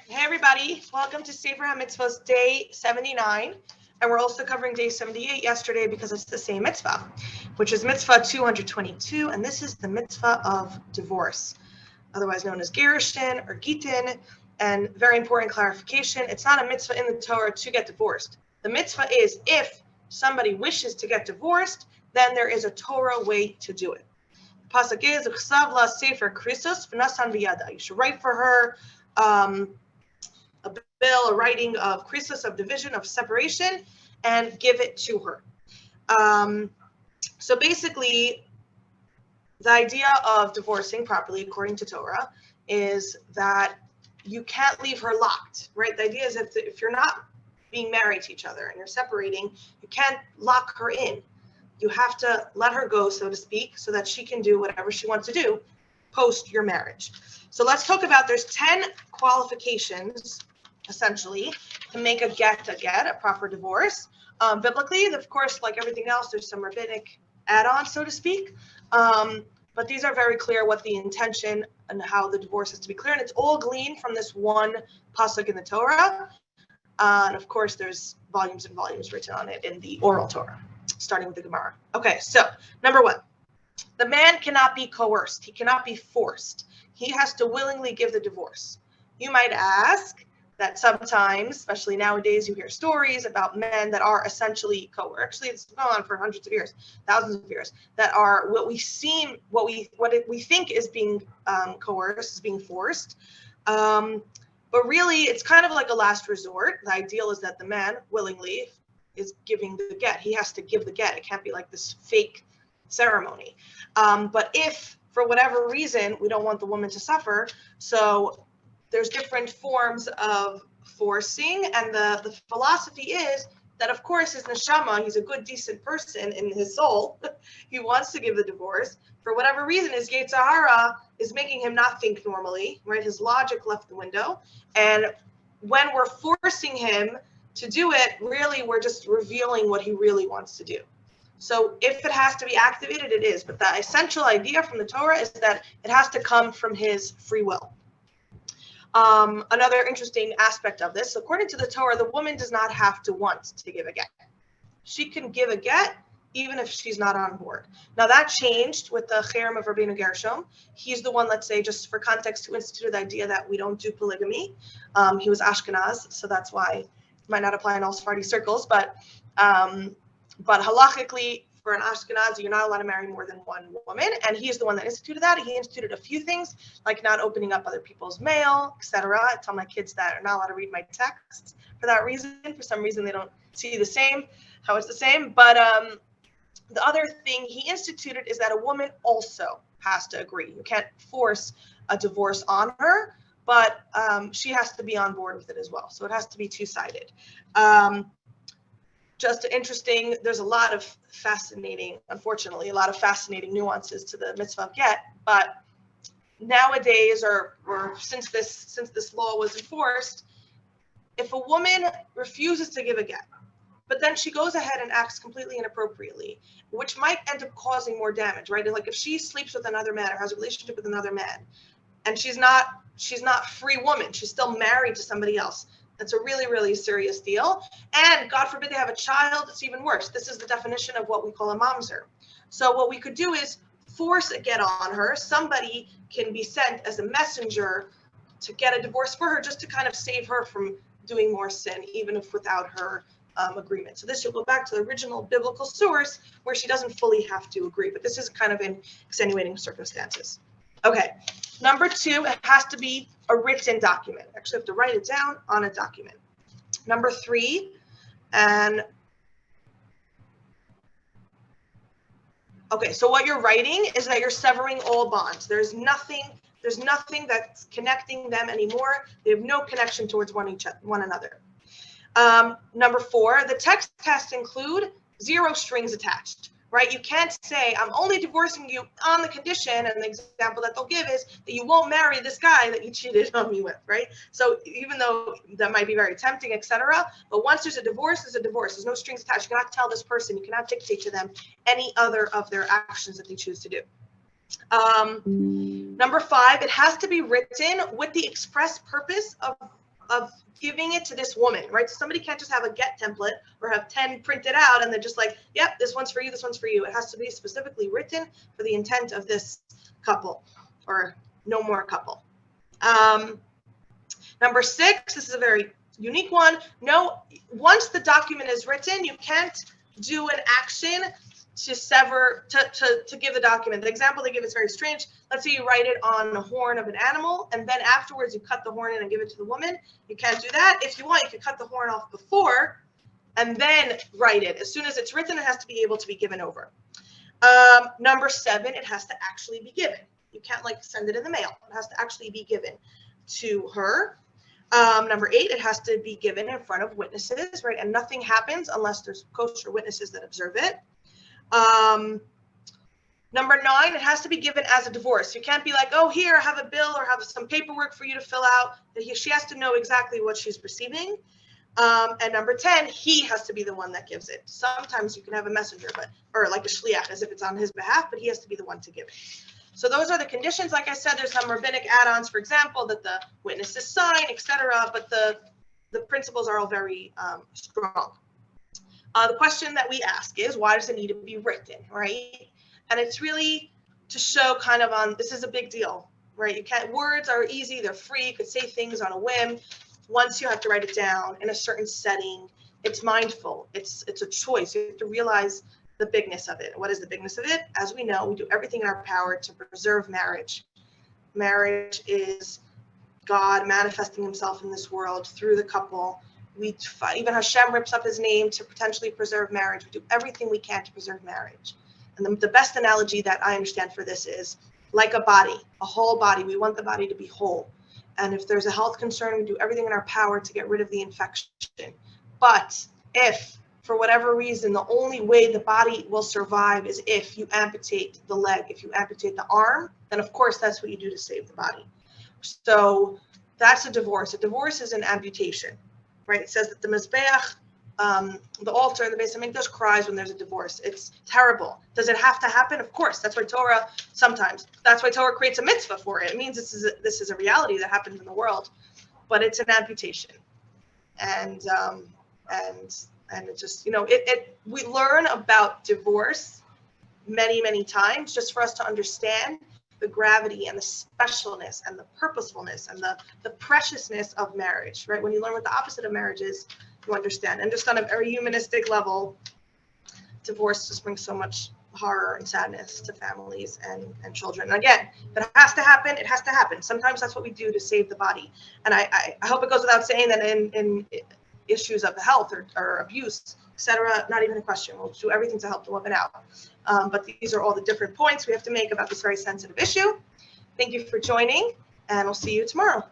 Hey everybody, welcome to Sefer Hamitzvot day 79, and we're also covering day 78 yesterday because it's the same mitzvah, which is mitzvah 222, and this is the mitzvah of divorce, otherwise known as gerushin or gitin. And very important clarification, it's not a mitzvah in the Torah to get divorced. The mitzvah is if somebody wishes to get divorced, then there is a Torah way to do it. The pasuk is "Chsav la sefer Christos v'nasan biyada." You should write for her a bill, a writing of Christos, of division, of separation, and give it to her. So basically, the idea of divorcing properly, according to Torah, is that you can't leave her locked, right? The idea is that if you're not being married to each other and you're separating, you can't lock her in. You have to let her go, so to speak, so that she can do whatever she wants to do post your marriage. So let's talk about, there's 10 qualifications, essentially, to make a get, a proper divorce. Biblically, of course, like everything else, there's some rabbinic add-ons, so to speak. But these are very clear what the intention and how the divorce is to be clear. And it's all gleaned from this one pasuk in the Torah. And of course, there's volumes and volumes written on it in the oral Torah, starting with the Gemara. Okay, so number one, the man cannot be coerced. He cannot be forced. He has to willingly give the divorce. You might ask that sometimes, especially nowadays, you hear stories about men that are essentially coerced. Actually, it's going on for hundreds of years, thousands of years, that are what we think is being coerced, is being forced. But really, it's kind of like a last resort. The ideal is that the man willingly is giving the get. He has to give the get. It can't be like this fake ceremony. But if, for whatever reason, we don't want the woman to suffer, so there's different forms of forcing, and the philosophy is that, of course, his neshama, he's a good, decent person in his soul. He wants to give the divorce. For whatever reason, his Yetzer Hara is making him not think normally, right? His logic left the window. And when we're forcing him to do it, really, we're just revealing what he really wants to do. So if it has to be activated, it is. But the essential idea from the Torah is that it has to come from his free will. Another interesting aspect of this, according to the Torah, the woman does not have to want to give a get. She can give a get even if she's not on board. Now that changed with the Cherem of Rabbeinu Gershom. He's the one, let's say, just for context, who instituted the idea that we don't do polygamy. He was Ashkenaz, so that's why it might not apply in all Sephardi circles, but halachically, for an Ashkenazi, you're not allowed to marry more than one woman, and he's the one that instituted that. He instituted a few things, like not opening up other people's mail, etc. I tell my kids that are not allowed to read my texts for that reason. For some reason, they don't see how it's the same. But the other thing he instituted is that a woman also has to agree. You can't force a divorce on her, but she has to be on board with it as well. So it has to be two-sided. Just interesting, there's unfortunately, a lot of fascinating nuances to the mitzvah of get, but nowadays, or since this law was enforced, if a woman refuses to give a get, but then she goes ahead and acts completely inappropriately, which might end up causing more damage, right? Like if she sleeps with another man or has a relationship with another man, and she's not free woman, she's still married to somebody else, that's a really, really serious deal. And God forbid they have a child, it's even worse. This is the definition of what we call a mamzer. So what we could do is force a get on her. Somebody can be sent as a messenger to get a divorce for her, just to kind of save her from doing more sin, even if without her agreement. So this will go back to the original biblical source where she doesn't fully have to agree, but this is kind of in extenuating circumstances. Okay, number two, it has to be a written document. Actually, I have to write it down on a document. Number three, okay, so what you're writing is that you're severing all bonds. There's nothing that's connecting them anymore. They have no connection towards one another. Number four, the text has to include zero strings attached. Right? You can't say, I'm only divorcing you on the condition, and the example that they'll give is that you won't marry this guy that you cheated on me with, right? So even though that might be very tempting, etc., but once there's a divorce, there's a divorce. There's no strings attached. You cannot tell this person, you cannot dictate to them any other of their actions that they choose to do. Number five, it has to be written with the express purpose of of giving it to this woman, right? So somebody can't just have a get template or have 10 printed out and they're just like, yep, this one's for you, this one's for you. It has to be specifically written for the intent of this couple or no more couple. Number 6, this is a very unique one. No, once the document is written, you can't do an action to sever, to give the document. The example they give is very strange. Let's say you write it on the horn of an animal, and then afterwards you cut the horn in and give it to the woman. You can't do that. If you want, you could cut the horn off before and then write it. As soon as it's written, it has to be able to be given over. Number 7, it has to actually be given. You can't like send it in the mail. It has to actually be given to her. Number 8, it has to be given in front of witnesses, right? And nothing happens unless there's kosher witnesses that observe it. Number 9, it has to be given as a divorce. You can't be like, oh, here, I have a bill or have some paperwork for you to fill out. She has to know exactly what she's receiving. And number 10, he has to be the one that gives it. Sometimes you can have a messenger, or like a shliach, as if it's on his behalf, but he has to be the one to give it. So those are the conditions. Like I said, there's some rabbinic add-ons, for example, that the witnesses sign, etc. But the principles are all very strong. The question that we ask is, why does it need to be written, right? And it's really to show kind of on, this is a big deal, right? You can't, words are easy, they're free. You could say things on a whim. Once you have to write it down in a certain setting, it's mindful. It's a choice. You have to realize the bigness of it. What is the bigness of it? As we know, we do everything in our power to preserve marriage. Marriage is God manifesting himself in this world through the couple. Even Hashem rips up his name to potentially preserve marriage. We do everything we can to preserve marriage. And the best analogy that I understand for this is like a body, a whole body. We want the body to be whole. And if there's a health concern, we do everything in our power to get rid of the infection. But if, for whatever reason, the only way the body will survive is if you amputate the leg, if you amputate the arm, then of course that's what you do to save the body. So that's a divorce. A divorce is an amputation, right? It says that the Mizbeach, the altar in the Beis Hamikdash cries when there's a divorce. It's terrible. Does it have to happen? Of course. That's why Torah sometimes. That's why Torah creates a mitzvah for it. It means this is a reality that happens in the world, but it's an amputation, and it just, you know, we learn about divorce many times just for us to understand the gravity and the specialness and the purposefulness and the preciousness of marriage, right? When you learn what the opposite of marriage is, you understand. And just on a very humanistic level, divorce just brings so much horror and sadness to families and children. And again, if it has to happen, it has to happen. Sometimes that's what we do to save the body. And I hope it goes without saying that in issues of health or abuse, etc., not even a question. We'll do everything to help the woman out. But these are all the different points we have to make about this very sensitive issue. Thank you for joining, and we'll see you tomorrow.